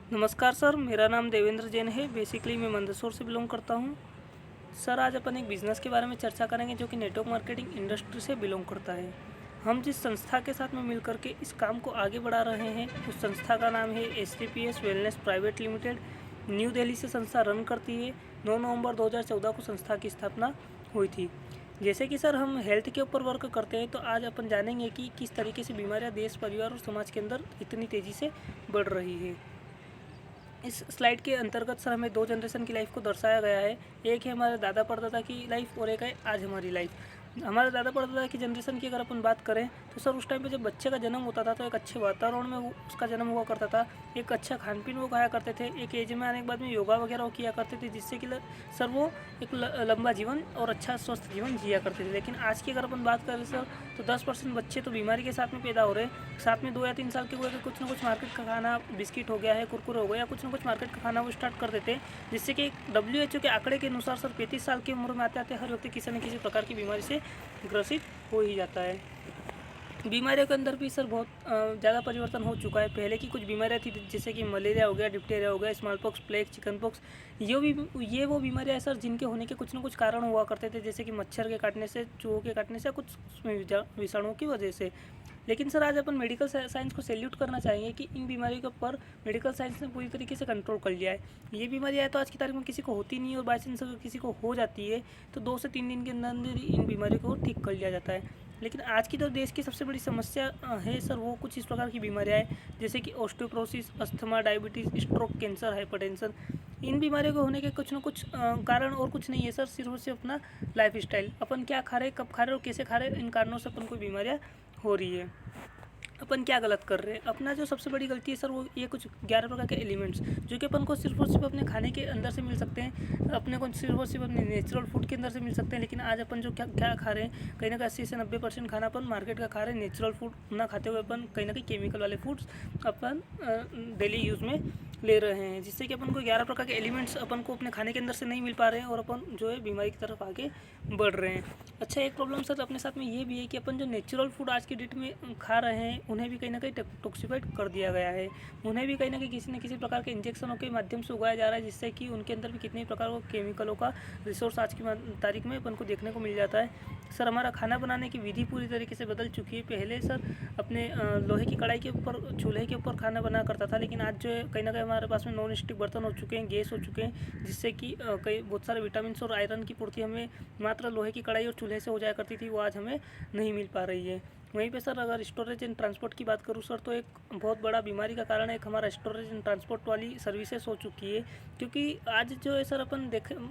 नमस्कार सर, मेरा नाम देवेंद्र जैन है। बेसिकली मैं मंदसौर से बिलोंग करता हूँ। सर, आज अपन एक बिज़नेस के बारे में चर्चा करेंगे जो कि नेटवर्क मार्केटिंग इंडस्ट्री से बिलोंग करता है। हम जिस संस्था के साथ में मिल कर के इस काम को आगे बढ़ा रहे हैं, उस संस्था का नाम है STPS wellness private limited. New Delhi से संस्था रन करती है। 9 नवंबर 2014 को संस्था की स्थापना हुई थी। जैसे कि सर हम हेल्थ के ऊपर वर्क करते हैं, तो आज अपन जानेंगे कि किस तरीके से बीमारियां देश, परिवार और समाज के अंदर इतनी तेज़ी से बढ़ रही है। इस स्लाइड के अंतर्गत सर हमें दो जनरेशन की लाइफ को दर्शाया गया है। एक है हमारे दादा परदादा की लाइफ और एक है आज हमारी लाइफ। हमारे दादा परदादा की जनरेशन की अगर अपन बात करें तो सर उस टाइम पे जब बच्चे का जन्म होता था तो एक अच्छे वातावरण में उसका जन्म हुआ करता था। एक अच्छा खान पीन वो खाया करते थे। एक एज में आने के बाद में योगा वगैरह वो किया करते थे, जिससे कि सर वो एक लंबा जीवन और अच्छा स्वस्थ जीवन जिया करते थे। लेकिन आज की अगर अपन बात करें सर, तो 10% बच्चे तो बीमारी के साथ में पैदा हो रहे हैं। साथ में 2 या 3 साल के हुए कि कुछ ना कुछ मार्केट का खाना, बिस्किट हो गया है, कुरकुरे हो गया, या कुछ ना कुछ मार्केट का खाना वो स्टार्ट कर देते हैं, जिससे कि WHO के आंकड़े के अनुसार सर 35 साल की उम्र में आते आते हर व्यक्ति किसी न किसी प्रकार की बीमारी से ग्रसित हो ही जाता है। बीमारियों के अंदर भी सर बहुत ज़्यादा परिवर्तन हो चुका है। पहले की कुछ बीमारियां थी जैसे कि मलेरिया हो गया, डिप्टेरिया हो गया, small pox, plague, chicken pox. ये वो बीमारियां सर जिनके होने के कुछ ना कुछ कारण हुआ करते थे, जैसे कि मच्छर के काटने से, चूहों के काटने से, कुछ विषाणुओं की वजह से। लेकिन सर आज अपन मेडिकल साइंस को सैल्यूट करना चाहेंगे कि इन बीमारियों के ऊपर मेडिकल साइंस ने पूरी तरीके से कंट्रोल कर लिया है। ये बीमारियाँ तो आज की तारीख में किसी को होती नहीं है, और बाई चांस अगर किसी को हो जाती है तो 2 से 3 दिन के अंदर अंदर ही इन बीमारियों को ठीक कर लिया जाता है। लेकिन आज की जो देश की सबसे बड़ी समस्या है सर, वो कुछ इस प्रकार की बीमारियाँ हैं, जैसे कि osteoporosis, asthma, diabetes, stroke, cancer, hypertension. इन बीमारियों को होने के कुछ न कुछ कारण और कुछ नहीं है सर, सिर्फ और सिर्फ अपना लाइफ स्टाइल। अपन क्या खा रहे हैं, कब खा रहे हैं और कैसे खा रहे हैं, इन कारणों से अपन को बीमारियाँ हो रही है। अपन क्या गलत कर रहे हैं? अपना जो सबसे बड़ी गलती है सर, वो ये कुछ 11 प्रकार के एलिमेंट्स जो कि अपन को सिर्फ और सिर्फ अपने खाने के अंदर से मिल सकते हैं, अपने को सिर्फ और सिर्फ अपने नेचुरल फूड के अंदर से मिल सकते हैं। लेकिन आज अपन जो क्या क्या खा रहे हैं, कहीं ना कहीं 80 से 90% खाना अपन मार्केट का खा रहे हैं। नेचुरल फूड ना खाते हुए अपन कहीं ना कहीं केमिकल वाले फूड्स अपन डेली यूज़ में ले रहे हैं, जिससे कि अपन को 11 प्रकार के एलिमेंट्स अपन को अपने खाने के अंदर से नहीं मिल पा रहे हैं, और अपन जो है बीमारी की तरफ आगे बढ़ रहे हैं। अच्छा, एक प्रॉब्लम सर अपने साथ में ये भी है कि अपन जो नेचुरल फूड आज की डेट में खा रहे हैं, उन्हें भी कहीं ना कहीं टॉक्सिफाइड कर दिया गया है। उन्हें भी कहीं ना कहीं किसी न किसी प्रकार के इंजेक्शनों के माध्यम से उगाया जा रहा है, जिससे कि उनके अंदर भी कितने प्रकार के केमिकलों का रिसोर्स आज की तारीख में अपन को देखने को मिल जाता है। सर हमारा खाना बनाने की विधि पूरी तरीके से बदल चुकी है। पहले सर अपने लोहे की कढ़ाई के ऊपर, चूल्हे के ऊपर खाना बना करता था, लेकिन आज जो है कहीं ना कहीं हमारे पास में नॉन स्टिक बर्तन हो चुके हैं, गैस हो चुके हैं, जिससे कि कई बहुत सारे विटामिन और आयरन की पूर्ति हमें मात्र लोहे की कढ़ाई और चूल्हे से हो जाया करती थी, वो आज हमें नहीं मिल पा रही है। वहीं पे सर अगर स्टोरेज एंड ट्रांसपोर्ट की बात करूँ सर, तो एक बहुत बड़ा बीमारी का कारण एक हमारा स्टोरेज एंड ट्रांसपोर्ट वाली सर्विसेज हो चुकी है। क्योंकि आज जो है सर अपन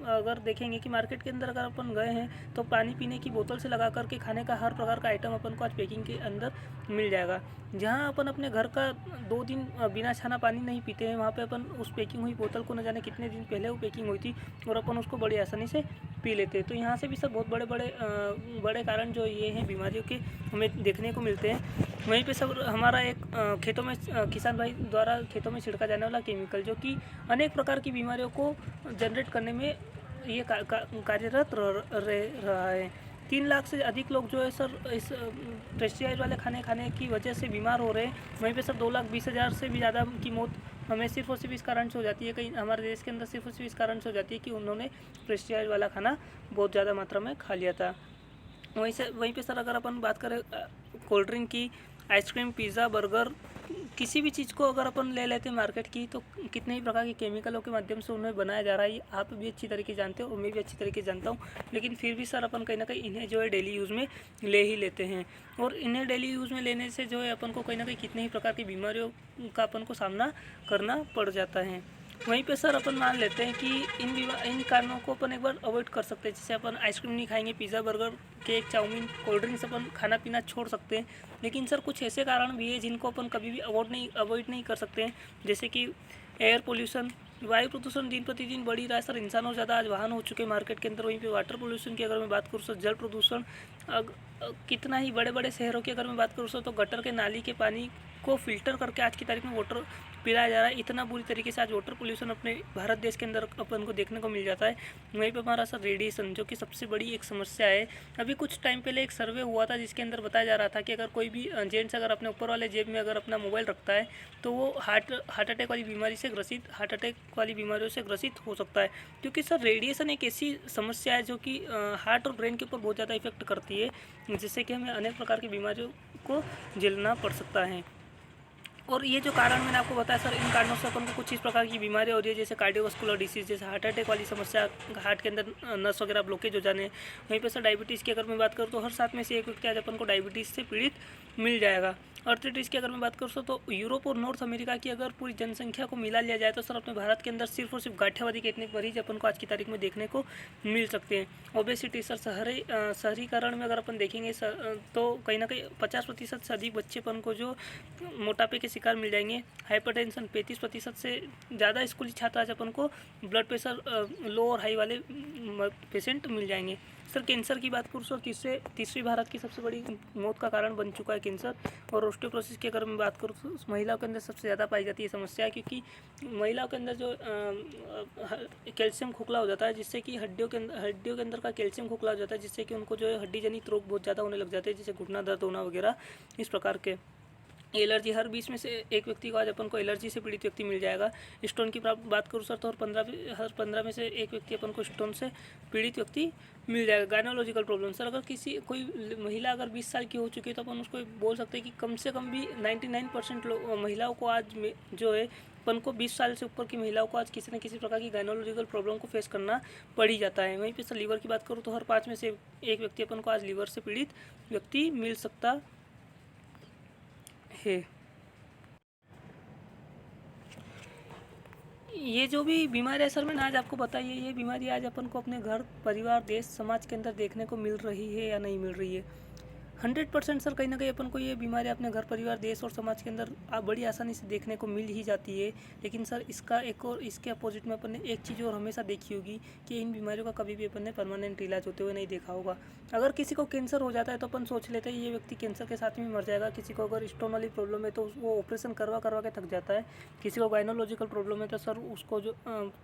अगर देखेंगे कि मार्केट के अंदर अगर अपन गए हैं तो पानी पीने की बोतल से लगा करके खाने का हर प्रकार का आइटम अपन को आज पैकिंग के अंदर मिल जाएगा। जहाँ अपन अपने घर का 2 दिन बिना छाना पानी नहीं पीते हैं, वहाँ पे अपन उस पैकिंग हुई बोतल को न जाने कितने दिन पहले वो पैकिंग हुई थी, और अपन उसको बड़ी आसानी से पी लेते हैं। तो यहाँ से भी सर बहुत बड़े कारण जो ये हैं बीमारियों के हमें देखने को मिलते हैं। वहीं पे सब हमारा एक खेतों में किसान भाई द्वारा खेतों में छिड़का जाने वाला केमिकल, जो कि अनेक प्रकार की बीमारियों को जनरेट करने में ये कार्यरत रहा है। 3 लाख से अधिक लोग जो है सर इस पेस्टिसाइड वाले खाने की वजह से बीमार हो रहे हैं। वहीं पे सर 2,20,000 से भी ज़्यादा की मौत हमें सिर्फ और सिर्फ इस कारण से हो जाती है, कहीं हमारे देश के अंदर सिर्फ और सिर्फ इस कारण से हो जाती है कि उन्होंने पेस्टिसाइड वाला खाना बहुत ज़्यादा मात्रा में खा लिया था। वहीं पे सर अगर अपन बात करें कोल्ड ड्रिंक की, आइसक्रीम, पिज़्ज़ा, बर्गर, किसी भी चीज़ को अगर अपन ले लेते हैं मार्केट की, तो कितने ही प्रकार के केमिकलों के माध्यम से उन्हें बनाया जा रहा है। आप भी अच्छी तरीके जानते हो और मैं भी अच्छी तरीके जानता हूँ। लेकिन फिर भी सर अपन कहीं ना कहीं इन्हें जो है डेली यूज़ में ले ही लेते हैं, और इन्हें डेली यूज़ में लेने से जो है अपन को कहीं ना कहीं कितने ही प्रकार की बीमारियों का अपन को सामना करना पड़ जाता है। वहीं पे सर अपन मान लेते हैं कि इन कारणों को अपन एक बार अवॉइड कर सकते हैं। जैसे अपन आइसक्रीम नहीं खाएंगे, pizza, burger, cake, chowmein, cold drinks अपन खाना पीना छोड़ सकते हैं। लेकिन सर कुछ ऐसे कारण भी है जिनको अपन कभी भी अवॉइड नहीं कर सकते हैं, जैसे कि एयर पोल्यूशन, वायु प्रदूषण दिन प्रतिदिन बढ़ ही रहा है सर। इंसानों से ज़्यादा आज वाहन हो चुके हैं मार्केट के अंदर। वहीं पे वाटर पोल्यूशन की अगर मैं बात करूँ सर, जल प्रदूषण, कितना ही बड़े बड़े शहरों की अगर मैं बात करूँ सर, तो गटर के नाली के पानी को फिल्टर करके आज की तारीख में वाटर पिलाया जा रहा है। इतना बुरी तरीके से आज वाटर पोल्यूशन अपने भारत देश के अंदर अपन को देखने को मिल जाता है। वहीं पर हमारा सर रेडिएशन, जो कि सबसे बड़ी एक समस्या है। अभी कुछ टाइम पहले एक सर्वे हुआ था जिसके अंदर बताया जा रहा था कि अगर कोई भी जेंट्स अगर अपने ऊपर वाले जेब में अगर अपना मोबाइल रखता है तो वो हार्ट अटैक वाली बीमारी से ग्रसित हार्ट अटैक वाली बीमारियों से ग्रसित हो सकता है। क्योंकि सर रेडिएशन एक ऐसी समस्या है जो कि हार्ट और ब्रेन के ऊपर बहुत ज़्यादा इफेक्ट करती है, जिससे कि हमें अनेक प्रकार की बीमारियों को झेलना पड़ सकता है। और ये जो कारण मैंने आपको बताया सर, इन कारणों से अपन को कुछ इस प्रकार की बीमारियाँ हो रही है, जैसे कार्डियोवास्कुलर डिसीज, जैसे हार्ट अटैक वाली समस्या, हार्ट के अंदर नस वगैरह ब्लॉकेज हो जाने। वहीं पे सर डायबिटीज़ की अगर मैं बात करूँ तो हर 7 में से एक व्यक्ति आज अपन को डायबिटीज़ से पीड़ित मिल जाएगा। आर्थराइटिस की अगर मैं बात करूँ तो यूरोप और नॉर्थ अमेरिका की अगर पूरी जनसंख्या को मिला लिया जाए तो सर अपने भारत के अंदर सिर्फ और सिर्फ गांठियावादी के इतने मरीज अपन को आज की तारीख में देखने को मिल सकते हैं। ओबेसिटी सर शहरीकरण में अगर अपन देखेंगे तो कहीं ना कहीं 50% से अधिक बच्चे अपन को जो मोटापे के शिकार मिल जाएंगे। हाइपरटेंशन 35% से ज़्यादा स्कूली छात्र आज अपन को ब्लड प्रेशर लो और हाई वाले पेशेंट मिल जाएंगे। सर कैंसर की बात करूँ तो तीसरी भारत की सबसे बड़ी मौत का कारण बन चुका है कैंसर। और ऑस्टियोपोरोसिस की अगर मैं बात करूँ तो महिलाओं के अंदर सबसे ज़्यादा पाई जाती है समस्या, क्योंकि महिलाओं के अंदर जो कैल्शियम खोखला हो जाता है, जिससे कि हड्डियों के अंदर का कैल्शियम खोखला हो जाता है, जिससे कि उनको जो है हड्डी जनित रोग बहुत ज़्यादा होने लग जाते हैं, जैसे घुटना दर्द होना वगैरह इस प्रकार के। एलर्जी, हर 20 में से एक व्यक्ति को आज अपन को एलर्जी से पीड़ित व्यक्ति मिल जाएगा। स्टोन की बात करूँ सर तो हर 15 में से एक व्यक्ति अपन को स्टोन से पीड़ित व्यक्ति मिल जाएगा। गायनोलॉजिकल प्रॉब्लम सर, अगर कोई महिला अगर 20 साल की हो चुकी है तो अपन उसको बोल सकते हैं कि कम से कम भी 99% महिलाओं को आज जो है अपन को 20 साल से ऊपर की महिलाओं को आज किसी न किसी प्रकार की गायनोलॉजिकल प्रॉब्लम को फेस करना पड़ ही जाता है। वहीं पे सर लीवर की बात करूँ तो हर 5 में से एक व्यक्ति अपन को आज लीवर से पीड़ित व्यक्ति मिल सकता है। ये जो भी बीमारी है सर मैंने आज आपको बताई है, ये बीमारी आज अपन को अपने घर, परिवार, देश, समाज के अंदर देखने को मिल रही है या नहीं मिल रही है। 100% सर कहीं ना कहीं अपन को ये बीमारी अपने घर, परिवार, देश और समाज के अंदर बड़ी आसानी से देखने को मिल ही जाती है। लेकिन सर इसका एक और इसके अपोजिट में अपन ने एक चीज़ और हमेशा देखी होगी कि इन बीमारियों का कभी भी अपन ने परमानेंट इलाज होते हुए नहीं देखा होगा। अगर किसी को कैंसर हो जाता है तो अपन सोच लेते हैं ये व्यक्ति कैंसर के साथ में मर जाएगा। किसी को अगर स्टोन वाली प्रॉब्लम है तो वो ऑपरेशन करवा के थक जाता है। किसी को गायनोलॉजिकल प्रॉब्लम है तो सर उसको जो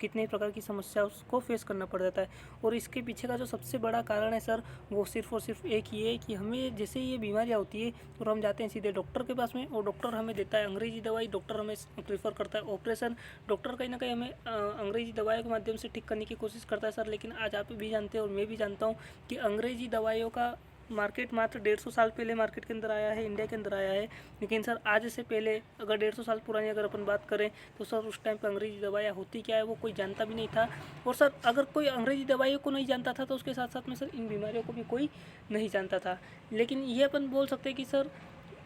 कितने प्रकार की समस्या उसको फेस करना पड़ जाता है। और इसके पीछे का जो सबसे बड़ा कारण है सर वो सिर्फ और सिर्फ एक ही है कि हमें जैसे ये बीमारियाँ होती है तो हम जाते हैं सीधे डॉक्टर के पास में, और डॉक्टर हमें देता है अंग्रेजी दवाई, डॉक्टर हमें प्रीफर करता है ऑपरेशन। डॉक्टर कहीं ना कहीं हमें अंग्रेजी दवाइयों के माध्यम से ठीक करने की कोशिश करता है सर। लेकिन आज आप भी जानते हैं और मैं भी जानता हूँ कि अंग्रेजी दवाइयों का मार्केट मात्र 150 साल पहले मार्केट के अंदर आया है, इंडिया के अंदर आया है। लेकिन सर आज से पहले अगर 150 साल पुरानी अगर अपन बात करें तो सर उस टाइम पर अंग्रेजी दवाइयाँ होती क्या है वो कोई जानता भी नहीं था। और सर अगर कोई अंग्रेजी दवाइयों को नहीं जानता था तो उसके साथ साथ में सर इन बीमारियों को भी कोई नहीं जानता था। लेकिन ये अपन बोल सकते हैं कि सर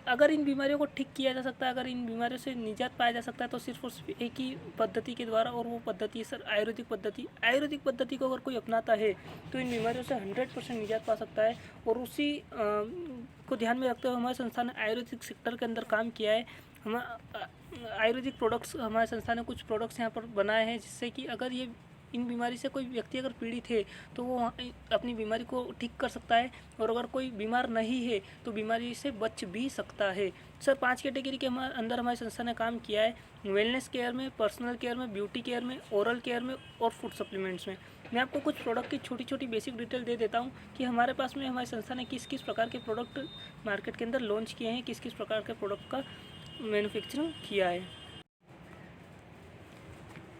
अगर इन बीमारियों को ठीक किया जा सकता है, अगर इन बीमारियों से निजात पाया जा सकता है तो सिर्फ और सिर्फ एक ही पद्धति के द्वारा, और वो पद्धति है सर आयुर्वेदिक पद्धति। आयुर्वेदिक पद्धति को अगर कोई अपनाता है तो इन बीमारियों से 100% निजात पा सकता है। और उसी को ध्यान में रखते हुए हमारे संस्थान ने आयुर्वेदिक सेक्टर के अंदर काम किया है। हम आयुर्वेदिक प्रोडक्ट्स, हमारे संस्थान ने कुछ प्रोडक्ट्स यहाँ पर बनाए हैं जिससे कि अगर ये इन बीमारी से कोई व्यक्ति अगर पीड़ित है तो वो अपनी बीमारी को ठीक कर सकता है, और अगर कोई बीमार नहीं है तो बीमारी से बच भी सकता है। सर 5 कैटेगरी के अंदर हमारी संस्था ने काम किया है, वेलनेस केयर में, पर्सनल केयर में, ब्यूटी केयर में, ओरल केयर में और फूड सप्लीमेंट्स में। मैं आपको कुछ प्रोडक्ट की छोटी छोटी बेसिक डिटेल दे देता हूँ कि हमारे पास में हमारी संस्था ने किस किस प्रकार के प्रोडक्ट मार्केट के अंदर लॉन्च किए हैं, किस किस प्रकार के प्रोडक्ट का मैन्युफैक्चरिंग किया है।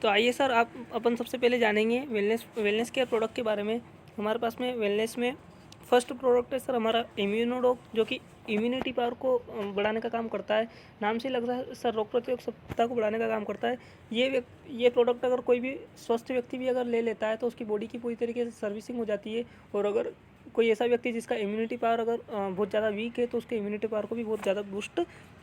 तो आइए सर अपन सबसे पहले जानेंगे वेलनेस केयर प्रोडक्ट के बारे में। हमारे पास में वेलनेस में फर्स्ट प्रोडक्ट है सर हमारा इम्यूनोडॉग, जो कि इम्यूनिटी पावर को बढ़ाने का काम करता है। नाम से लग रहा है सर रोग प्रतिरोधक क्षमता को बढ़ाने का काम करता है। ये प्रोडक्ट अगर कोई भी स्वस्थ व्यक्ति भी अगर ले लेता है तो उसकी बॉडी की पूरी तरीके से सर्विसिंग हो जाती है। और अगर कोई ऐसा व्यक्ति जिसका इम्यूनिटी पावर अगर बहुत ज़्यादा वीक है तो उसके इम्यूनिटी पावर को भी बहुत ज़्यादा बूस्ट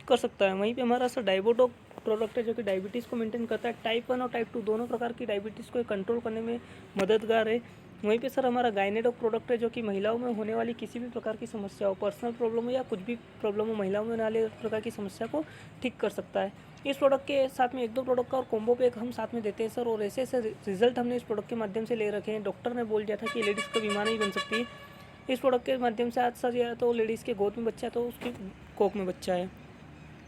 कर सकता है। वहीं पे हमारा सर डाइबोडॉग प्रोडक्ट है जो कि डायबिटीज़ को मेंटेन करता है। टाइप 1 और टाइप 2 दोनों प्रकार की डायबिटीज़ को कंट्रोल करने में मददगार है। वहीं पे सर हमारा गायनेडॉग प्रोडक्ट है जो कि महिलाओं में होने वाली किसी भी प्रकार की समस्या हो, पर्सनल प्रॉब्लम हो या कुछ भी प्रॉब्लम हो, महिलाओं में होने वाले प्रकार की समस्या को ठीक कर सकता है। इस प्रोडक्ट के साथ में 1-2 प्रोडक्ट का और कॉम्बो पैक हम साथ में देते हैं सर। और ऐसे रिजल्ट हमने इस प्रोडक्ट के माध्यम से ले रखे हैं। डॉक्टर ने बोल दिया था कि लेडीज़ कभी मां नहीं बन सकती। इस प्रोडक्ट के माध्यम से आज सर या तो लेडीज़ के गोद में बच्चा है तो उसके कोख में बच्चा है।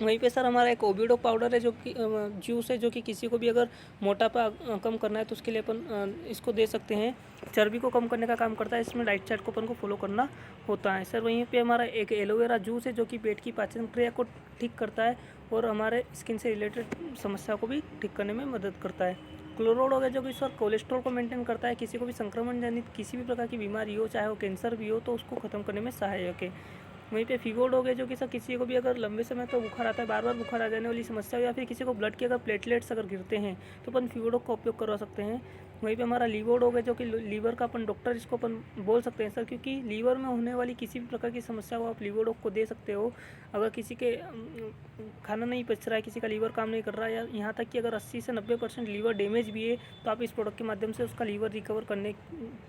वहीं पे सर हमारा एक ओबिडो पाउडर है जो कि जूस है, जो कि किसी को भी अगर मोटापा कम करना है तो उसके लिए अपन इसको दे सकते हैं। चर्बी को कम करने का काम करता है, इसमें डाइट चार्ट को अपन को फॉलो करना होता है। सर वहीं पे हमारा एक एलोवेरा जूस है जो कि पेट की पाचन क्रिया को ठीक करता है और हमारे स्किन से रिलेटेड समस्या को भी ठीक करने में मदद करता है। क्लोरोड हो गया जो कि सर कोलेस्ट्रॉल को मेंटेन करता है, किसी को भी संक्रमण जनित किसी भी प्रकार की बीमारी हो, चाहे वो कैंसर भी हो, तो उसको ख़त्म करने में सहायक है। वहीं पे फीवर्ड हो गया जो कि सर किसी को भी अगर लंबे समय तक बुखार आता है, बार बार बुखार आ जाने वाली समस्या हो, या फिर किसी को ब्लड के अगर प्लेटलेट्स अगर गिरते हैं तो अपन फीवर्डो का उपयोग करवा सकते हैं। वहीं पे हमारा लीवर्ड हो गया जो कि लीवर का अपन डॉक्टर इसको अपन बोल सकते हैं सर, क्योंकि लीवर में होने वाली किसी भी प्रकार की समस्या को आप लीवर्डो को दे सकते हो। अगर किसी के खाना नहीं पच रहा है, किसी का लीवर काम नहीं कर रहा है, या यहाँ तक कि अगर 80 से 90% लीवर डैमेज भी है, तो आप इस प्रोडक्ट के माध्यम से उसका लीवर रिकवर करने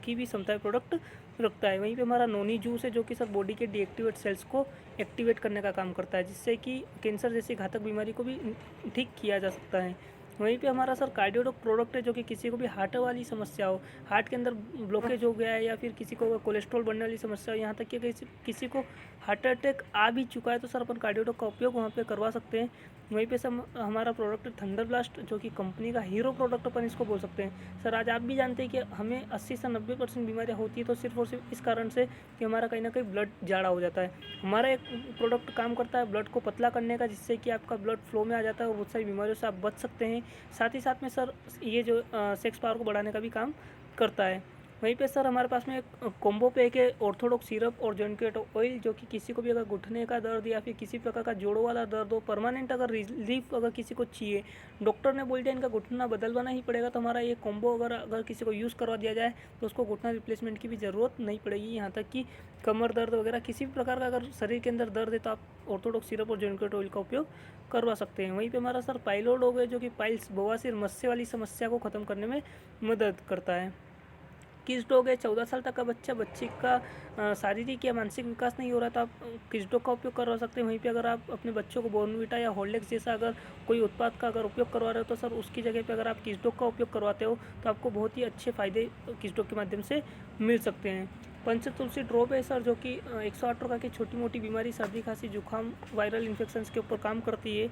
की भी क्षमता प्रोडक्ट रखता है। वहीं पे हमारा नोनी जूस है जो कि सर बॉडी के डीएक्टिवेट सेल्स को एक्टिवेट करने का काम करता है, जिससे कि कैंसर जैसी घातक बीमारी को भी ठीक किया जा सकता है। वहीं पे हमारा सर कार्डियोडोक प्रोडक्ट है जो कि किसी को भी हार्ट वाली समस्या हो, हार्ट के अंदर ब्लॉकेज हो गया है, या फिर किसी को कोलेस्ट्रॉल बढ़ने वाली समस्या हो, यहाँ तक कि किसी को हार्ट अटैक आ भी चुका है तो सर अपन कार्डियोडोक का उपयोग वहाँ पे करवा सकते हैं। वहीं पे सर हमारा प्रोडक्ट थंडर ब्लास्ट जो कि कंपनी का हीरो प्रोडक्ट अपन इसको बोल सकते हैं। सर आज आप भी जानते हैं कि हमें 80 से 90% बीमारियाँ होती है तो सिर्फ और सिर्फ इस कारण से कि हमारा कहीं ना कहीं ब्लड जाड़ा हो जाता है। हमारा एक प्रोडक्ट काम करता है ब्लड को पतला करने का, जिससे कि आपका ब्लड फ्लो में आ जाता है और बहुत सारी बीमारियों से आप बच सकते हैं। साथ ही साथ में सर ये जो सेक्स पावर को बढ़ाने का भी काम करता है। वहीं पे सर हमारे पास में एक कॉम्बो पैक है ऑर्थोडॉक्स सिरप और जॉइंट ऑयल, जो कि किसी को भी अगर घुटने का दर्द या फिर किसी प्रकार का जोड़ों वाला दर्द हो, परमानेंट अगर रिलीफ अगर किसी को चाहिए, डॉक्टर ने बोल दिया इनका घुटना बदलवाना ही पड़ेगा, तो हमारा ये कॉम्बो अगर किसी को यूज़ करवा दिया जाए तो उसको घुटना रिप्लेसमेंट की भी ज़रूरत नहीं पड़ेगी। यहाँ तक कि कमर दर्द वगैरह किसी भी प्रकार का अगर शरीर के अंदर दर्द है तो आप ऑर्थोडॉक्स सिरप और जॉइंट ऑयल का उपयोग करवा सकते हैं। वहीं पे हमारा सर पाइलोड हो गए जो कि पाइल्स बवासीर मस्से वाली समस्या को ख़त्म करने में मदद करता है। किस डॉग है 14 साल तक का बच्चे का शारीरिक या मानसिक विकास नहीं हो रहा तो आप किस डॉग का उपयोग करवा सकते हैं। वहीं पे अगर आप अपने बच्चों को बॉर्नवीटा या हॉर्लिक्स जैसा अगर कोई उत्पाद का अगर उपयोग करवा रहे हो तो सर उसकी जगह पे अगर आप किस डॉग का उपयोग करवाते हो तो आपको बहुत ही अच्छे फ़ायदे किस डॉग के माध्यम से मिल सकते हैं। पंच तुलसी ड्रॉप है सर जो कि 108 प्रकार की छोटी मोटी बीमारी, सर्दी खांसी जुकाम वायरल इन्फेक्शंस के ऊपर काम करती है।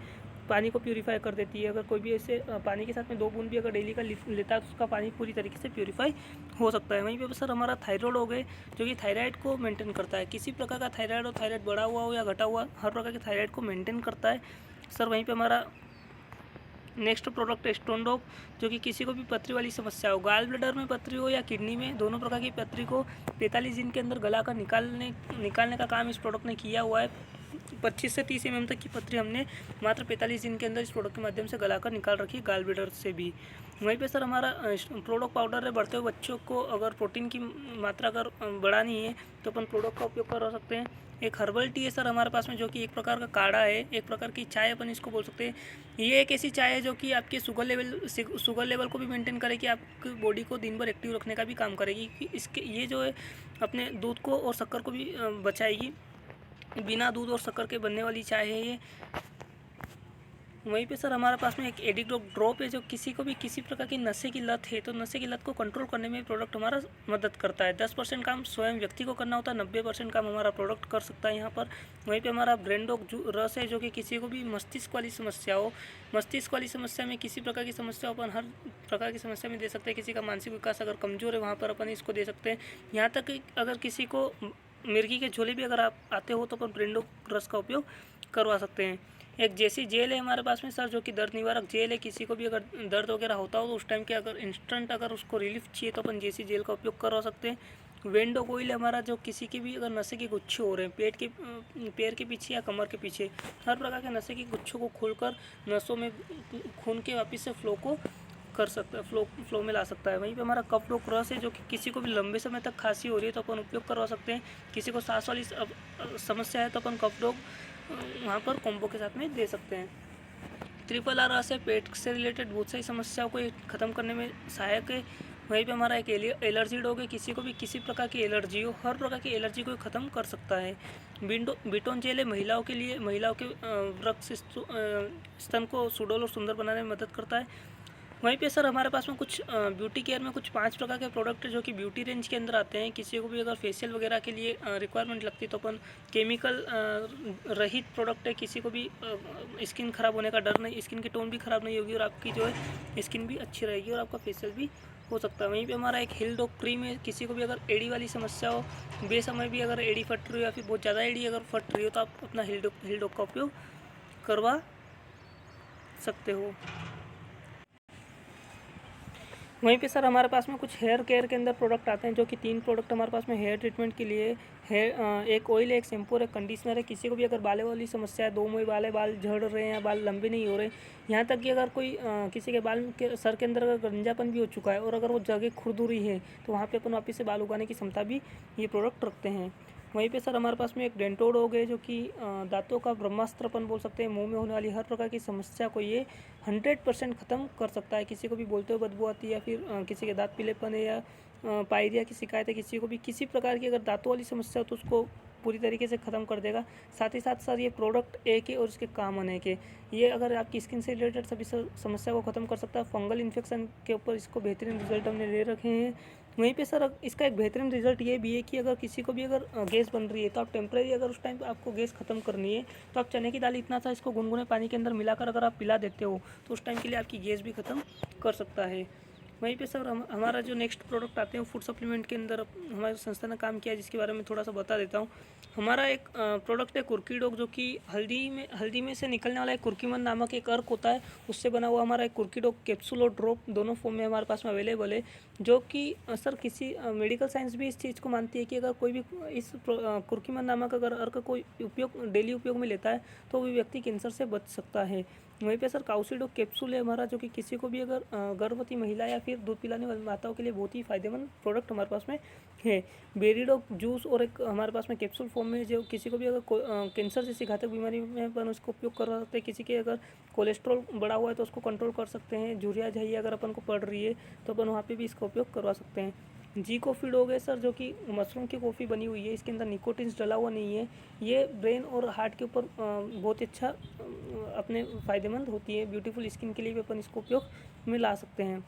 पानी को प्यूरीफाई कर देती है। अगर कोई भी ऐसे पानी के साथ में 2 बूंद भी अगर डेली का लेता है तो उसका पानी पूरी तरीके से प्यूरीफाई हो सकता है। वहीं पे सर हमारा थायराइड हो गए जो कि थायराइड को मेंटेन करता है। किसी प्रकार का थायराइड हो, थायराइड बढ़ा हुआ हो या घटा हुआ, हर प्रकार के थायराइड को मेंटेन करता है। सर वहीं पे हमारा नेक्स्ट प्रोडक्ट है स्टोन डॉग, जो कि किसी को भी पथरी वाली समस्या हो, गाल ब्लैडर में पथरी हो या किडनी में, दोनों प्रकार की पथरी को 45 दिन के अंदर गलाकर निकालने का काम इस प्रोडक्ट ने किया हुआ है। 25 से 30 mm तक की पथरी हमने मात्र 45 दिन के अंदर इस प्रोडक्ट के माध्यम से गलाकर निकाल रखी है, गाल ब्लैडर से भी। वहीं पे सर हमारा प्रोडक्ट पाउडर है, बढ़ते हुए बच्चों को अगर प्रोटीन की मात्रा अगर बढ़ानी है तो अपन प्रोडक्ट का उपयोग कर सकते हैं। एक हर्बल टी है सर हमारे पास में जो कि एक प्रकार का काढ़ा है, एक प्रकार की चाय अपन इसको बोल सकते हैं। ये एक ऐसी चाय है जो कि आपके शुगर लेवल को भी मेंटेन करेगी, आपकी बॉडी को दिन भर एक्टिव रखने का भी काम करेगी। इसके ये जो है अपने दूध को और शक्कर को भी बचाएगी। बिना दूध और शक्कर के बनने वाली चाय है ये। वहीं पे सर हमारे पास में एक एडिक्ट ड्रॉप है जो किसी को भी किसी प्रकार की नशे की लत है तो नशे की लत को कंट्रोल करने में प्रोडक्ट हमारा मदद करता है। 10% काम स्वयं व्यक्ति को करना होता है, 90% काम हमारा प्रोडक्ट कर सकता है यहाँ पर। वहीं पे हमारा ब्रेन डॉग रस है जो कि किसी को भी मस्तिष्क वाली समस्या हो, मस्तिष्क वाली समस्या में किसी प्रकार की समस्या अपन हर प्रकार की समस्या में दे सकते हैं। किसी का मानसिक विकास अगर कमज़ोर है वहाँ पर अपन इसको दे सकते हैं। यहाँ तक अगर किसी को मिर्गी के झोले भी अगर आप आते हो तो अपन ब्रेन डॉग रस का उपयोग करवा सकते हैं। एक जैसी जेल है हमारे पास में सर जो कि दर्द निवारक जेल है। किसी को भी अगर दर्द वगैरह होता हो तो उस टाइम के अगर इंस्टेंट अगर उसको रिलीफ चाहिए तो अपन जैसी जेल का उपयोग करवा सकते हैं। वेंडो ऑयल है हमारा जो किसी की भी अगर नशे के गुच्छे हो रहे हैं पैर के पीछे या कमर के पीछे, हर प्रकार के नशे के गुच्छों को खोलकर नसों में खून के वापस से फ्लो को कर सकता है, फ्लो में ला सकता है। वहीं पे हमारा कफ डॉग रस है जो कि किसी को भी लंबे समय तक खांसी हो रही है तो अपन उपयोग करवा सकते हैं। किसी को सांस वाली समस्या है तो अपन कफ डॉग वहाँ पर कॉम्बो के साथ में दे सकते हैं। ट्रिपल आर रस है, पेट से रिलेटेड बहुत सारी समस्याओं को ख़त्म करने में सहायक है। वहीं पे हमारा एक एलर्जी डॉग है, किसी को भी किसी प्रकार की एलर्जी हो, हर प्रकार की एलर्जी को ख़त्म कर सकता है। बिटोन जेल है महिलाओं के लिए, महिलाओं के वृक्क स्तन को सुडौल और सुंदर बनाने में मदद करता है। वहीं पे सर हमारे पास में कुछ ब्यूटी केयर में कुछ 5 प्रकार के प्रोडक्ट जो कि ब्यूटी रेंज के अंदर आते हैं। किसी को भी अगर फेशियल वगैरह के लिए रिक्वायरमेंट लगती है तो अपन केमिकल रहित प्रोडक्ट है, किसी को भी स्किन ख़राब होने का डर नहीं, स्किन की टोन भी ख़राब नहीं होगी और आपकी जो है स्किन भी अच्छी रहेगी और आपका फेशियल भी हो सकता है। वहीं पे हमारा एक हिल डॉग क्रीम है, किसी को भी अगर एड़ी वाली समस्या हो, बेसमय भी अगर एड़ी फट रही हो या फिर बहुत ज़्यादा एड़ी अगर फट रही हो तो आप अपना हिल डॉग का उपयोग करवा सकते हो। वहीं पे सर हमारे पास में कुछ हेयर केयर के अंदर प्रोडक्ट आते हैं, जो कि 3 प्रोडक्ट हमारे पास में हेयर ट्रीटमेंट के लिए है। एक ऑयल है, एक शैम्पू और एक कंडीशनर है। किसी को भी अगर बालों वाली समस्या है, 2 मुँह वाले बाल झड़ रहे हैं या बाल लंबे नहीं हो रहे, यहाँ तक कि अगर कोई किसी के बाल के सर के अंदर अगर गंजापन भी हो चुका है और अगर वो जगह खुरदुरी है तो वहाँ पे अपन वापस से बाल उगाने की क्षमता भी ये प्रोडक्ट रखते हैं। वहीं पे सर हमारे पास में एक डेंटोड हो गए, जो कि दांतों का ब्रह्मास्त्र अपन बोल सकते हैं। मुंह में होने वाली हर प्रकार की समस्या को ये 100% ख़त्म कर सकता है। किसी को भी बोलते हुए बदबू आती है या फिर किसी के दांत पीलेपन है या पायरिया की शिकायत है, किसी को भी किसी प्रकार की अगर दांतों वाली समस्या हो तो उसको पूरी तरीके से ख़त्म कर देगा। साथ ही साथ सर ये प्रोडक्ट एक है और इसके काम अनेक है। ये अगर आपकी स्किन से रिलेटेड सभी समस्या को ख़त्म कर सकता है। फंगल इन्फेक्शन के ऊपर इसको बेहतरीन रिजल्ट हमने ले रखे हैं। वहीं पे सर इसका एक बेहतरीन रिजल्ट ये भी है कि अगर किसी को भी अगर गैस बन रही है तो आप टेम्परेरी अगर उस टाइम पे आपको गैस ख़त्म करनी है तो आप चने की दाल इतना सा इसको गुनगुने पानी के अंदर मिलाकर अगर आप पिला देते हो तो उस टाइम के लिए आपकी गैस भी ख़त्म कर सकता है। वहीं पे सर हमारा जो नेक्स्ट प्रोडक्ट आते हैं फूड सप्लीमेंट के अंदर हमारी संस्था ने काम किया है, जिसके बारे में थोड़ा सा बता देता हूँ। हमारा एक प्रोडक्ट है कुर्की डॉग, जो कि हल्दी में से निकलने वाला एक कुर्कीमन नामक एक अर्क होता है, उससे बना हुआ हमारा एक कुर्की डॉग कैप्सूल और ड्रॉप दोनों फॉर्म में हमारे पास में अवेलेबल है। जो कि सर किसी मेडिकल साइंस भी इस चीज़ को मानती है कि अगर कोई भी इस कुर्कीमन नामक अगर अर्क को डेली उपयोग में लेता है तो वो व्यक्ति कैंसर से बच सकता है। वहीं पे सर काउसीडो कैप्सूल है हमारा, जो कि किसी को भी अगर गर्भवती महिला या फिर दूध पिलाने वाली माताओं के लिए बहुत ही फायदेमंद प्रोडक्ट हमारे पास में है। बेरीडो जूस और एक हमारे पास में कैप्सूल फॉर्म में, जो किसी को भी अगर कैंसर जैसी घातक बीमारी में अपन उसको उपयोग कर सकते हैं। किसी के अगर कोलेस्ट्रॉल बढ़ा हुआ है तो उसको कंट्रोल कर सकते हैं। झुर्रियाँ झहिया अगर अपन को पड़ रही है तो अपन वहाँ पर भी इसका उपयोग करवा सकते हैं। जी कॉफ़ी डॉग है सर, जो कि मशरूम की कॉफ़ी बनी हुई है, इसके अंदर निकोटिन्स डला हुआ नहीं है। ये ब्रेन और हार्ट के ऊपर बहुत ही अच्छा अपने फ़ायदेमंद होती है। ब्यूटीफुल स्किन के लिए भी अपन इसको उपयोग में ला सकते हैं।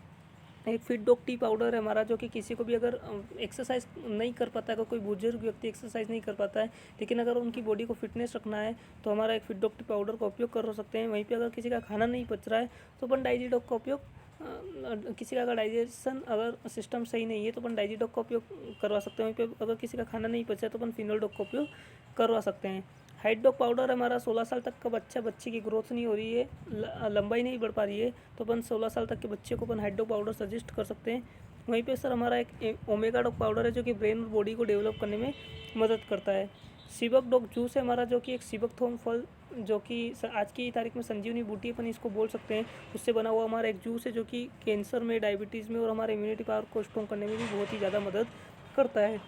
एक फिट डॉग टी पाउडर है हमारा, जो कि किसी को भी अगर एक्सरसाइज नहीं कर पाता है, अगर कोई बुजुर्ग व्यक्ति एक्सरसाइज नहीं कर पाता है लेकिन अगर उनकी बॉडी को फिटनेस रखना है तो हमारा एक फिट डॉग टी पाउडर का उपयोग कर सकते हैं। वहीं पे अगर किसी का खाना नहीं पच रहा है तो अपन डाइजी डॉग का उपयोग किसी का अगर डाइजेशन अगर सिस्टम सही नहीं है तो अपन डाइजी डॉग का उपयोग करवा सकते हैं। वहीं पे अगर किसी का खाना नहीं पचा तो अपन फिनोल डॉग का उपयोग करवा सकते हैं। हाइट डॉग पाउडर हमारा 16 साल तक का बच्ची की ग्रोथ नहीं हो रही है, लंबाई नहीं बढ़ पा रही है, तो अपन 16 साल तक के बच्चे को अपन हाइट डॉग पाउडर सजेस्ट कर सकते हैं। वहीं पे सर हमारा एक ओमेगा डॉग पाउडर है, जो कि ब्रेन और बॉडी को डेवलप करने में मदद करता है। सीबक डॉग जूस है हमारा, जो कि एक सीबक थोम फल, जो कि आज की तारीख में संजीवनी बूटी अपन इसको बोल सकते हैं, उससे बना हुआ हमारा एक जूस है, जो कि कैंसर में, डायबिटीज़ में और हमारे इम्यूनिटी पावर को स्ट्रॉन्ग करने में भी बहुत ही ज़्यादा मदद करता है।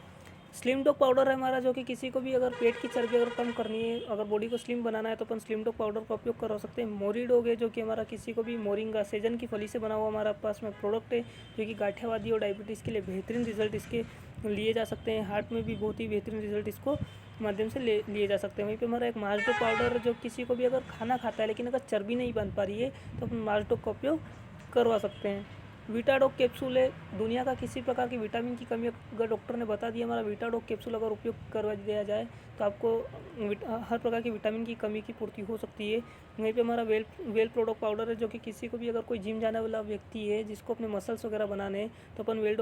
स्लिम डॉग पाउडर है हमारा, जो कि किसी को भी अगर पेट की चर्बी अगर कम करनी है, अगर बॉडी को स्लिम बनाना है तो अपन स्लिम डॉग पाउडर का उपयोग कर सकते हैं। मोरी डॉग है, जो कि हमारा किसी को भी मोरिंगा सेजन की फली से बना हुआ हमारा पास में प्रोडक्ट है, जो कि गाठियावादी और डायबिटीज़ के लिए बेहतरीन रिजल्ट इसके लिए जा सकते हैं। हार्ट में भी बहुत ही बेहतरीन रिजल्ट इसको माध्यम से लिए जा सकते हैं। वहीं पे हमारा एक मार्स डॉग पाउडर है, जो किसी को भी अगर खाना खाता है लेकिन अगर चर्बी नहीं बन पा रही है तो अपन मार्स डॉग का उपयोग करवा सकते हैं। वीटाडॉग कैप्सूल है, दुनिया का किसी प्रकार की विटामिन की कमी अगर डॉक्टर ने बता दी, हमारा वीटाडॉग कैप्सूल अगर उपयोग करवा दिया जाए तो आपको हर प्रकार की विटामिन की कमी की पूर्ति हो सकती है। वहीं पे हमारा वेल प्रोडक्ट पाउडर है, जो कि किसी को भी अगर कोई जिम जाने वाला व्यक्ति है जिसको अपने मसल्स वगैरह बनाने हैं तो अपन वेल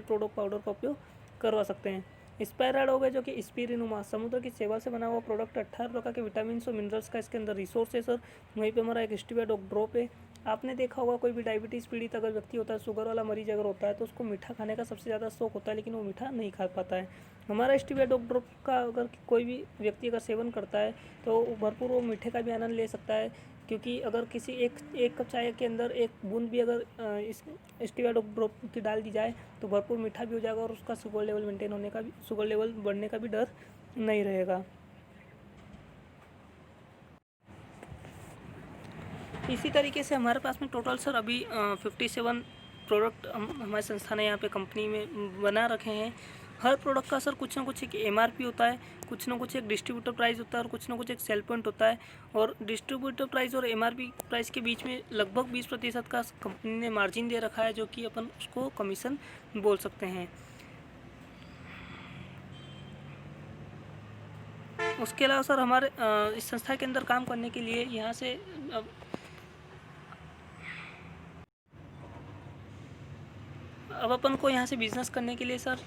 प्रोडक्ट पाउडर का उपयोग करवा सकते हैं। स्पायराइड हो गए, जो कि स्पिरिनुमा समुद्र की सेवा से बना हुआ प्रोडक्ट, 18 प्रकार के विटामिन और मिनरल्स का इसके अंदर रिसोर्स है सर। वहीं पे हमारा एक स्टीविया डॉग ड्रॉप है। आपने देखा होगा कोई भी डायबिटीज़ पीड़ित अगर व्यक्ति होता है, शुगर वाला मरीज अगर होता है तो उसको मीठा खाने का सबसे ज़्यादा शौक होता है, लेकिन वो मीठा नहीं खा पाता है। हमारा स्टीविया डॉग ड्रॉप का अगर कोई भी व्यक्ति अगर सेवन करता है तो भरपूर वो मीठे का भी आनंद ले सकता है, क्योंकि अगर किसी एक कप चाय के अंदर एक बूंद भी अगर इस स्टीविया डॉग ड्रॉप की डाल दी जाए तो भरपूर मीठा भी हो जाएगा और उसका शुगर लेवल मेंटेन होने का भी, शुगर लेवल बढ़ने का भी डर नहीं रहेगा। इसी तरीके से हमारे पास में टोटल सर अभी 57 प्रोडक्ट हमारी संस्था ने यहाँ पे कंपनी में बना रखे हैं। हर प्रोडक्ट का सर कुछ ना कुछ एक एमआरपी होता है, कुछ ना कुछ एक डिस्ट्रीब्यूटर प्राइस होता है और कुछ ना कुछ एक सेल पॉइंट होता है। और डिस्ट्रीब्यूटर प्राइस और एमआरपी प्राइस के बीच में लगभग 20% का कंपनी ने मार्जिन दे रखा है, जो कि अपन उसको कमीशन बोल सकते हैं। उसके अलावा सर हमारे इस संस्था के अंदर काम करने के लिए यहाँ से अब अपन को यहाँ से बिज़नेस करने के लिए सर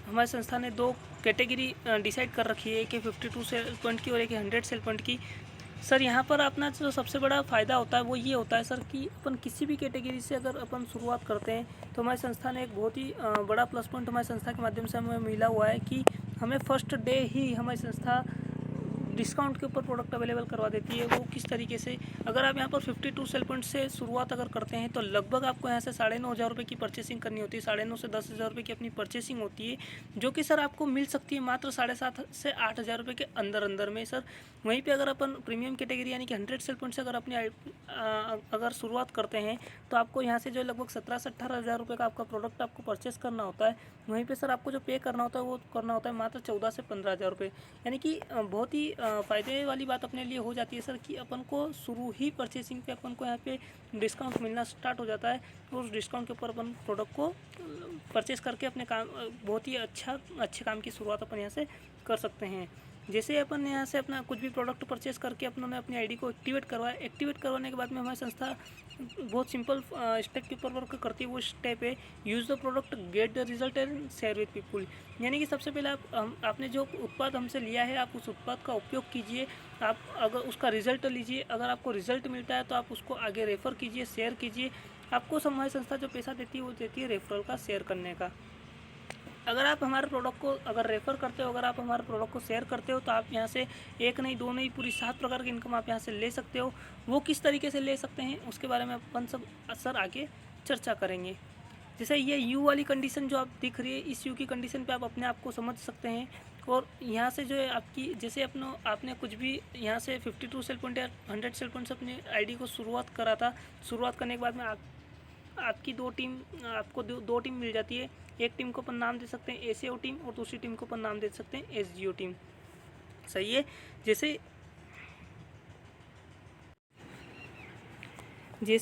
हमारी संस्था ने 2 कैटेगरी डिसाइड कर रखी है, एक है 52 सेल पॉइंट की और एक है 100 सेल पॉइंट की। सर यहाँ पर अपना जो सबसे बड़ा फ़ायदा होता है वो ये होता है सर कि अपन किसी भी कैटेगरी से अगर अपन शुरुआत करते हैं तो हमारी संस्था ने एक बहुत ही बड़ा प्लस पॉइंट हमारी संस्था के माध्यम से हमें मिला हुआ है कि हमें फर्स्ट डे ही हमारी संस्था डिस्काउंट के ऊपर प्रोडक्ट अवेलेबल करवा देती है। वो किस तरीके से, अगर आप यहाँ पर 52 सेल पॉइंट से शुरुआत अगर करते हैं तो लगभग आपको यहाँ से 9,500 रुपये की परचेसिंग करनी होती है, 9,500 से 10,000 रुपये की अपनी परचेसिंग होती है, जो कि सर आपको मिल सकती है मात्र 7,500 से 8,000 रुपये के अंदर में सर। वहीं पे अगर अपन प्रीमियम कैटेगरी यानी कि 100 सेल पॉइंट से अगर अपनी अगर शुरुआत करते हैं तो आपको यहाँ से जो लगभग 17 से 18,000 रुपये का आपका प्रोडक्ट आपको परचेस करना होता है। वहीं पे सर आपको जो पे करना होता है वो करना होता है मात्र 14 से 15,000 रुपये। यानी कि बहुत ही फ़ायदे वाली बात अपने लिए हो जाती है सर कि अपन को शुरू ही परचेसिंग पे अपन को यहाँ पे डिस्काउंट मिलना स्टार्ट हो जाता है और उस डिस्काउंट के ऊपर अपन प्रोडक्ट को परचेस करके अपने काम बहुत ही अच्छे काम की शुरुआत अपन यहाँ से कर सकते हैं। जैसे अपन यहाँ से अपना कुछ भी प्रोडक्ट परचेस करके अपनों ने अपनी आईडी को एक्टिवेट करवाया, एक्टिवेट करवाने के बाद में हमारी संस्था बहुत सिंपल स्टेप के ऊपर वर्क करती है। वो स्टेप है use the product, get the result and share with people. यानी कि सबसे पहले आपने जो उत्पाद हमसे लिया है आप उस उत्पाद का उपयोग कीजिए, आप अगर उसका रिजल्ट लीजिए, अगर आपको रिजल्ट मिलता है तो आप उसको आगे रेफ़र कीजिए, शेयर कीजिए। आपको हमारी संस्था जो पैसा देती है वो देती है रेफरल का, शेयर करने का। अगर आप हमारे प्रोडक्ट को अगर रेफ़र करते हो, अगर आप हमारे प्रोडक्ट को शेयर करते हो तो आप यहाँ से एक नहीं, दो नहीं, पूरी 7 प्रकार की इनकम आप यहाँ से ले सकते हो। वो किस तरीके से ले सकते हैं उसके बारे में अपन सब सर आगे चर्चा करेंगे। जैसे ये यू वाली कंडीशन जो आप दिख रही है, इस यू की कंडीशन पे आप अपने आप को समझ सकते हैं। और यहाँ से जो है आपकी, जैसे आपने कुछ भी यहाँ से 52 सेल पॉइंट या 100 सेल पॉइंट से अपनी आईडी को शुरुआत करा था। शुरुआत करने के बाद में आपकी आपको दो टीम मिल जाती है। एक टीम को अपन नाम दे सकते हैं एसईओ टीम और दूसरी टीम को अपन नाम दे सकते हैं एसजीओ टीम। सही है। जैसे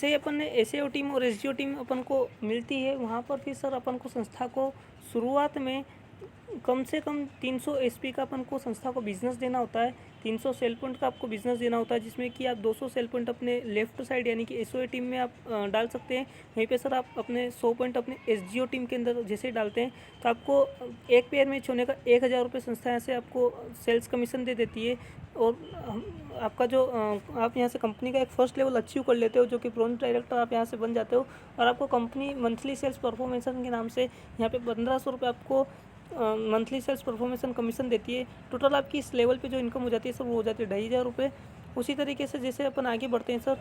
ही अपन ने एसईओ टीम और एसजीओ टीम अपन को मिलती है, वहाँ पर फिर सर अपन को संस्था को शुरुआत में कम से कम 300 एसपी का अपन को संस्था को बिजनेस देना होता है। 300 सेल पॉइंट का आपको बिजनेस देना होता है, जिसमें कि आप 200 सेल पॉइंट अपने लेफ्ट साइड यानी कि एसओए टीम में आप डाल सकते हैं। वहीं पे सर आप अपने 100 पॉइंट अपने एसजीओ टीम के अंदर जैसे डालते हैं तो आपको एक पेयर मैच होने का 1,000 रुपये संस्था यहाँ से आपको सेल्स कमीशन दे देती है। और आपका जो आप यहाँ से कंपनी का एक फर्स्ट लेवल अचीव कर लेते हो, जो कि ब्रोंज डायरेक्टर आप यहाँ से बन जाते हो। और आपको कंपनी मंथली सेल्स परफॉर्मेशन के नाम से यहाँ पे 1,500 रुपये आपको मंथली सेल्स परफॉर्मेशन कमीशन देती है। टोटल आपकी इस लेवल पे जो इनकम हो जाती है सर वो हो जाती है 2,500 रुपये। उसी तरीके से जैसे अपन आगे बढ़ते हैं सर,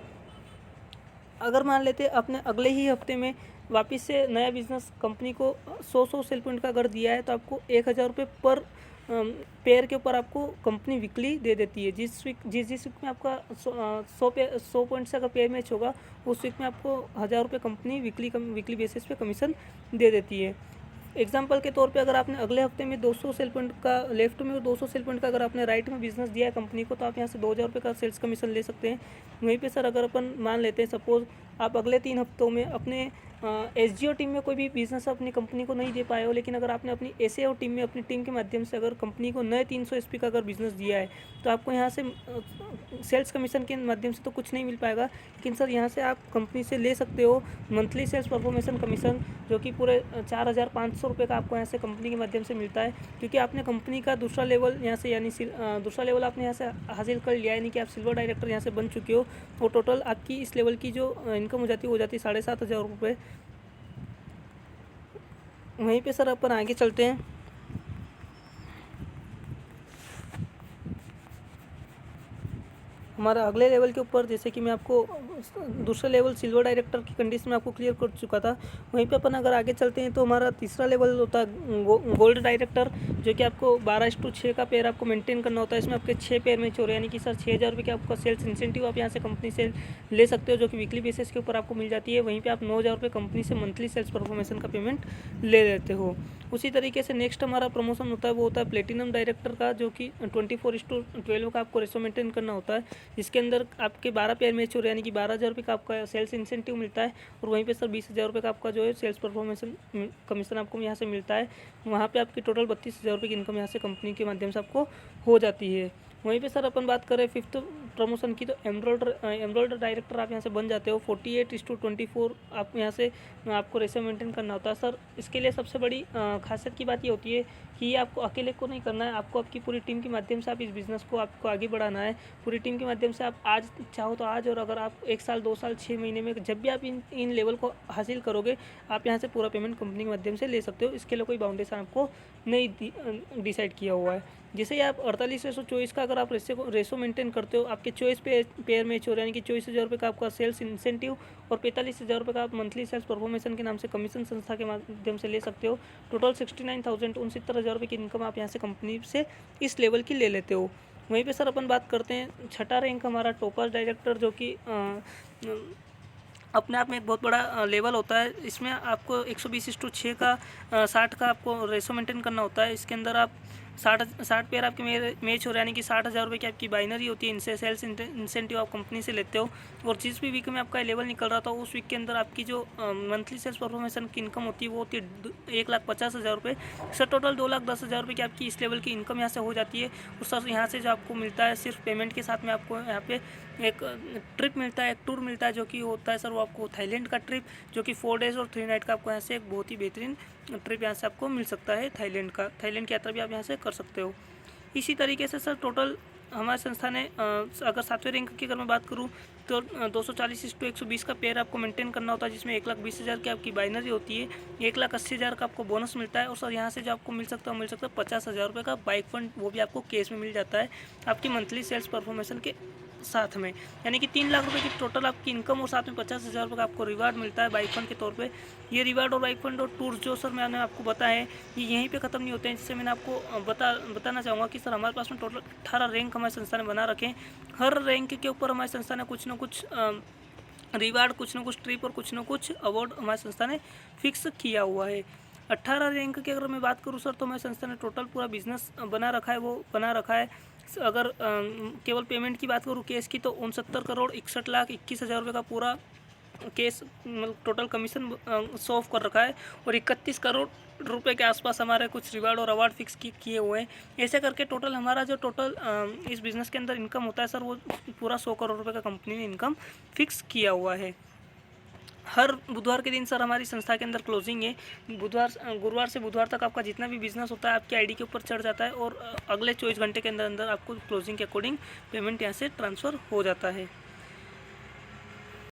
अगर मान लेते हैं अपने अगले ही हफ्ते में वापस से नया बिजनेस कंपनी को 100 सेल पॉइंट का अगर दिया है तो आपको 1,000 रुपये पर पेयर के ऊपर आपको कंपनी वीकली दे देती है। जिस वीक में आपका 100 पॉइंट से अगर पेयर मैच होगा उस वीक में आपको 1,000 रुपये कंपनी वीकली बेसिस पे कमीशन दे देती है। एग्जाम्पल के तौर पे अगर आपने अगले हफ्ते में 200 सेल पॉइंट का लेफ्ट में और 200 सेल पॉइंट का अगर आपने राइट में बिजनेस दिया है कंपनी को, तो आप यहाँ से 2,000 रुपये का सेल्स कमीशन ले सकते हैं। वहीं पे सर अगर अपन मान लेते हैं सपोज़ आप अगले 3 हफ्तों में अपने एसजीओ टीम में कोई भी बिजनेस अपनी कंपनी को नहीं दे पाए हो, लेकिन अगर आपने अपनी एसएओ टीम में अपनी टीम के माध्यम से अगर कंपनी को नए 300 एसपी का अगर बिजनेस दिया है तो आपको यहाँ से सेल्स कमीशन के माध्यम से तो कुछ नहीं मिल पाएगा, लेकिन सर यहाँ से आप कंपनी से ले सकते हो मंथली सेल्स परफॉर्मेशन कमीशन, जो कि पूरे 4,500 रुपये का आपको यहाँ से कंपनी के माध्यम से मिलता है। क्योंकि आपने कंपनी का दूसरा लेवल यहाँ से यानी दूसरा लेवल आपने यहाँ से हासिल कर लिया है, यानी कि आप सिल्वर डायरेक्टर यहाँ से बन चुके हो। और टोटल आपकी इस लेवल की जो इनकम हो जाती है वो जाती है 7,500 रुपये। वहीं पे सर अपन आगे चलते हैं। हमारा अगले लेवल के ऊपर, जैसे कि मैं आपको दूसरा लेवल सिल्वर डायरेक्टर की कंडीशन में आपको क्लियर कर चुका था, वहीं पे अपन अगर आगे चलते हैं तो हमारा तीसरा लेवल होता है गोल्ड डायरेक्टर, जो कि आपको 12:6 का पेयर आपको मेंटेन करना होता है। इसमें आपके 6 पेयर मैच हो रहे हैं, यानी कि सर 6,000 रुपये की आपका सेल्स इंसेंटिव आप यहाँ से कंपनी से ले सकते हो, जो कि वीकली बेसिस के ऊपर आपको मिल जाती है। वहीं पर आप 9,000 रुपये कंपनी से मंथली सेल्स परफॉर्मेशन का पेमेंट ले लेते हो। उसी तरीके से नेक्स्ट हमारा प्रमोशन होता है वो होता है प्लेटिनम डायरेक्टर का, जो कि 24:12 का आपको रेशो मेंटेन करना होता है, जिसके अंदर आपके 12 पेयर मैच हो रहे हैं, यानी कि 12,000 रुपये का आपका सेल्स इंसेंटिव मिलता है। और वहीं पे सर 20,000 रुपये का आपका जो है सेल्स परफॉर्मेशन कमीशन आपको यहाँ से मिलता है। वहाँ पे आपकी टोटल 32,000 रुपये की इनकम यहाँ से कंपनी के माध्यम से आपको हो जाती है। वहीं पे सर अपन बात करें फिफ्थ प्रमोशन की, तो एमरोल्डर डायरेक्टर आप यहाँ से बन जाते हो। 48:24 आप यहाँ से आपको रेशो मेंटेन करना होता है। सर इसके लिए सबसे बड़ी खासियत की बात ये होती है कि ये आपको अकेले को नहीं करना है, आपको आपकी पूरी टीम के माध्यम से आप इस बिज़नेस को आपको आगे बढ़ाना है। पूरी टीम के माध्यम से आप आज चाहो तो आज, और अगर आप 1 साल 2 साल 6 महीने में जब भी आप इन लेवल को हासिल करोगे, आप यहाँ से पूरा पेमेंट कंपनी के माध्यम से ले सकते हो। इसके लिए कोई बाउंडेशन आपको नहीं डिसाइड किया हुआ है। जैसे ही आप 48/24 का अगर आप रेशो मेंटेन करते हो, आपके 24 पेयर मैच हो रहे हैं, यानी कि 24,000 रुपये का आपका सेल्स इंसेंटिव और 45,000 रुपये का आप मंथली सेल्स परफॉर्मेशन के नाम से कमीशन संस्था के माध्यम से ले सकते हो। टोटल 69,000 69,000 रुपये की इनकम आप यहाँ से कंपनी से इस लेवल की ले लेते हो। वहीं पे सर अपन बात करते हैं छठा रैंक हमारा टॉपर डायरेक्टर, जो कि अपने आप में एक बहुत बड़ा लेवल होता है। इसमें आपको 120:6 का 60 का आपको रेशो मेंटेन करना होता है। इसके अंदर आप 60 पेयर आपके मैच हो रहे हैं, यानी कि 60,000 रुपये की आपकी बाइनरी होती है। इनसे सेल्स इंसेंटिव आप कंपनी से लेते हो, और जिस भी वीक में आपका लेवल निकल रहा था उस वीक के अंदर आपकी जो मंथली सेल्स परफॉर्मेशन की इनकम होती है वो होती है 1,50,000 रुपये। सर टोटल 2,10,000 रुपये की आपकी इस लेवल की इनकम यहाँ से हो जाती है। और सर यहाँ से जो आपको मिलता है सिर्फ पेमेंट के साथ में आपको यहाँ पे एक ट्रिप मिलता है, एक टूर मिलता है, जो कि होता है सर वो आपको थाईलैंड का ट्रिप, जो कि 4 डेज़ और 3 नाइट का आपको यहाँ से एक बहुत ही बेहतरीन ट्रिप यहाँ से आपको मिल सकता है थाईलैंड का। थाईलैंड की यात्रा भी आप यहाँ से कर सकते हो। इसी तरीके से सर टोटल हमारी संस्था ने अगर 7वें रैंक की अगर मैं बात करूँ तो 240:120 का पेयर आपको मेंटेन करना होता है, जिसमें 1,20,000 की आपकी बाइनरी होती है, 1,80,000 का आपको बोनस मिलता है। और सर यहाँ से जो आपको मिल सकता है 50,000 रुपये का बाइक फंड, वो भी आपको कैश में मिल जाता है आपकी मंथली सेल्स परफॉर्मेशन के साथ में, यानी कि 3 लाख रुपए की टोटल आपकी इनकम और साथ में 50,000 रुपये का आपको रिवार्ड मिलता है बाइक फंड के तौर पे। ये रिवार्ड और बाइक फंड और टूर जो सर मैंने आपको बताया है ये यहीं पे ख़त्म नहीं होते हैं। जिससे मैंने आपको बताना चाहूँगा कि सर हमारे पास में टोटल 18 रैंक हमारी संस्था ने बना रखे हैं। हर रैंक के ऊपर हमारी संस्था ने कुछ ना कुछ रिवार्ड, कुछ ना कुछ ट्रिप और कुछ ना कुछ अवार्ड हमारी संस्था ने फिक्स किया हुआ है। 18 रैंक की अगर मैं बात करूँ सर, तो हमारी संस्था ने टोटल पूरा बिजनेस बना रखा है, वो बना रखा है। अगर केवल पेमेंट की बात करूँ केस की, तो 69,61,21,000 रुपये का पूरा केस मतलब टोटल कमीशन शो ऑफ कर रखा है, और 31 करोड़ रुपए के आसपास हमारे कुछ रिवार्ड और अवार्ड फिक्स किए हुए हैं। ऐसे करके टोटल हमारा जो टोटल इस बिज़नेस के अंदर इनकम होता है सर, वो पूरा 100 करोड़ रुपए का कंपनी ने इनकम फिक्स किया हुआ है। हर बुधवार के दिन सर हमारी संस्था के अंदर क्लोजिंग है। गुरुवार से बुधवार तक आपका जितना भी बिजनेस होता है आपकी आईडी के ऊपर चढ़ जाता है, और अगले 24 घंटे के अंदर अंदर आपको क्लोजिंग के अकॉर्डिंग पेमेंट यहाँ से ट्रांसफ़र हो जाता है।